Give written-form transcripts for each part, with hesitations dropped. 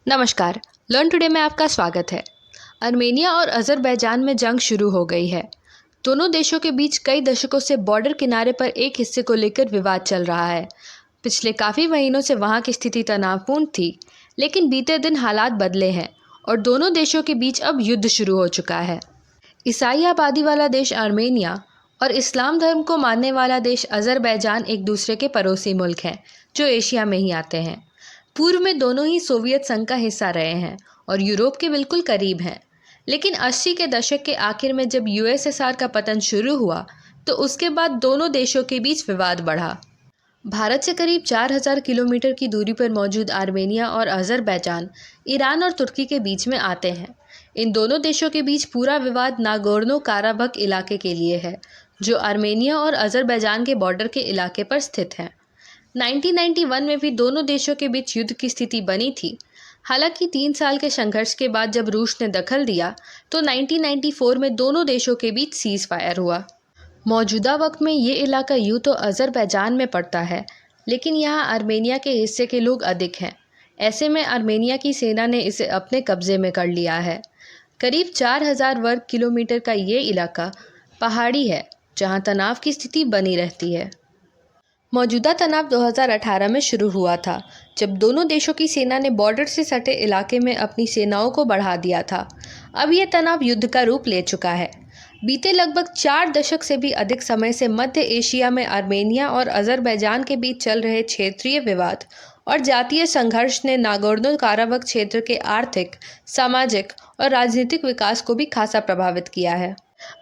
नमस्कार। Learn today में आपका स्वागत है। आर्मेनिया और अज़रबैजान में जंग शुरू हो गई है। दोनों देशों के बीच कई दशकों से बॉर्डर किनारे पर एक हिस्से को लेकर विवाद चल रहा है। पिछले काफ़ी महीनों से वहां की स्थिति तनावपूर्ण थी, लेकिन बीते दिन हालात बदले हैं और दोनों देशों के बीच अब युद्ध शुरू हो चुका है। ईसाई आबादी वाला देश आर्मेनिया और इस्लाम धर्म को मानने वाला देश अज़रबैजान एक दूसरे के पड़ोसी मुल्क हैं, जो एशिया में ही आते हैं। पूर्व में दोनों ही सोवियत संघ का हिस्सा रहे हैं और यूरोप के बिल्कुल करीब हैं। लेकिन 80 के दशक के आखिर में जब यूएसएसआर का पतन शुरू हुआ, तो उसके बाद दोनों देशों के बीच विवाद बढ़ा। भारत से करीब 4000 किलोमीटर की दूरी पर मौजूद आर्मेनिया और अज़रबैजान ईरान और तुर्की के बीच में आते हैं। इन दोनों देशों के बीच पूरा विवाद नागोर्नो काराबख इलाके के लिए है, जो आर्मेनिया और अज़रबैजान के बॉर्डर के इलाके पर स्थित है। 1991 में भी दोनों देशों के बीच युद्ध की स्थिति बनी थी। हालांकि 3 साल के संघर्ष के बाद जब रूस ने दखल दिया, तो 1994 में दोनों देशों के बीच सीज़ फायर हुआ। मौजूदा वक्त में ये इलाका यूँ तो अज़रबैजान में पड़ता है, लेकिन यहाँ आर्मेनिया के हिस्से के लोग अधिक हैं। ऐसे में आर्मेनिया की सेना ने इसे अपने कब्जे में कर लिया है। करीब 4000 वर्ग किलोमीटर का ये इलाका पहाड़ी है, जहाँ तनाव की स्थिति बनी रहती है। मौजूदा तनाव 2018 में शुरू हुआ था, जब दोनों देशों की सेना ने बॉर्डर से सटे इलाके में अपनी सेनाओं को बढ़ा दिया था। अब यह तनाव युद्ध का रूप ले चुका है। बीते लगभग 4 दशक से भी अधिक समय से मध्य एशिया में आर्मेनिया और अज़रबैजान के बीच चल रहे क्षेत्रीय विवाद और जातीय संघर्ष ने नागोर्नो काराबख क्षेत्र के आर्थिक, सामाजिक और राजनीतिक विकास को भी खासा प्रभावित किया है।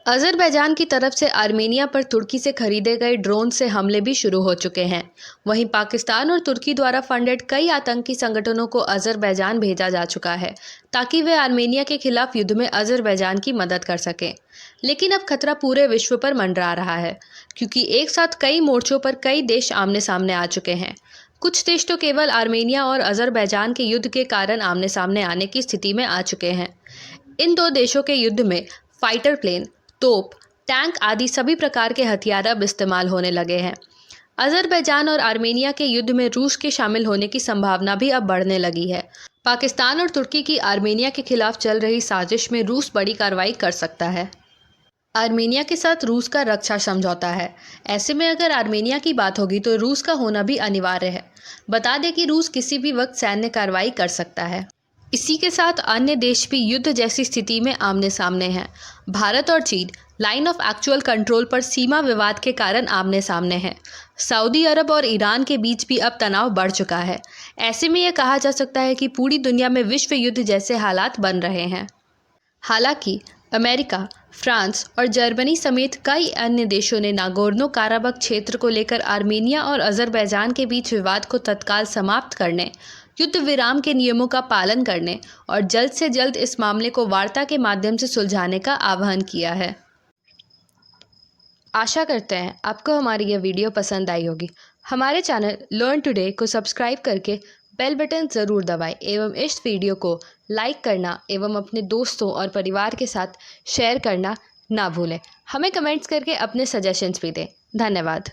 अज़रबैजान की तरफ से आर्मेनिया पर तुर्की से खरीदे गए ड्रोन से हमले भी शुरू हो चुके हैं। वहीं पाकिस्तान और तुर्की द्वारा फंडेड कई आतंकी संगठनों को अज़रबैजान भेजा जा चुका है, ताकि वे आर्मेनिया के खिलाफ युद्ध में अज़रबैजान की मदद कर सकें। लेकिन अब खतरा पूरे विश्व पर मंडरा रहा है, क्योंकि एक साथ कई मोर्चों पर कई देश आमने सामने आ चुके हैं। कुछ देश तो केवल आर्मेनिया और अज़रबैजान के युद्ध के कारण आमने सामने आने की स्थिति में आ चुके हैं। इन दो देशों के युद्ध में फाइटर प्लेन, तोप, टैंक आदि सभी प्रकार के हथियार अब इस्तेमाल होने लगे हैं। अज़रबैजान और आर्मेनिया के युद्ध में रूस के शामिल होने की संभावना भी अब बढ़ने लगी है। पाकिस्तान और तुर्की की आर्मेनिया के खिलाफ चल रही साजिश में रूस बड़ी कार्रवाई कर सकता है। आर्मेनिया के साथ रूस का रक्षा समझौता है। ऐसे में अगर आर्मेनिया की बात होगी तो रूस का होना भी अनिवार्य है। बता दें कि रूस किसी भी वक्त सैन्य कार्रवाई कर सकता है। इसी के साथ अन्य देश भी युद्ध जैसी स्थिति में आमने सामने हैं। भारत और चीन लाइन ऑफ एक्चुअल कंट्रोल पर सीमा विवाद के कारण आमने सामने हैं। सऊदी अरब और ईरान के बीच भी अब तनाव बढ़ चुका है। ऐसे में यह कहा जा सकता है कि पूरी दुनिया में विश्व युद्ध जैसे हालात बन रहे हैं। हालांकि अमेरिका, फ्रांस और जर्मनी समेत कई अन्य देशों ने नागोर्नो काराबख क्षेत्र को लेकर आर्मेनिया और अज़रबैजान के बीच विवाद को तत्काल समाप्त करने, युद्ध विराम के नियमों का पालन करने और जल्द से जल्द इस मामले को वार्ता के माध्यम से सुलझाने का आह्वान किया है। आशा करते हैं आपको हमारी यह वीडियो पसंद आई होगी। हमारे चैनल लर्न टुडे को सब्सक्राइब करके बेल बटन ज़रूर दबाएं एवं इस वीडियो को लाइक करना एवं अपने दोस्तों और परिवार के साथ शेयर करना ना भूलें। हमें कमेंट्स करके अपने सजेशंस भी दें। धन्यवाद।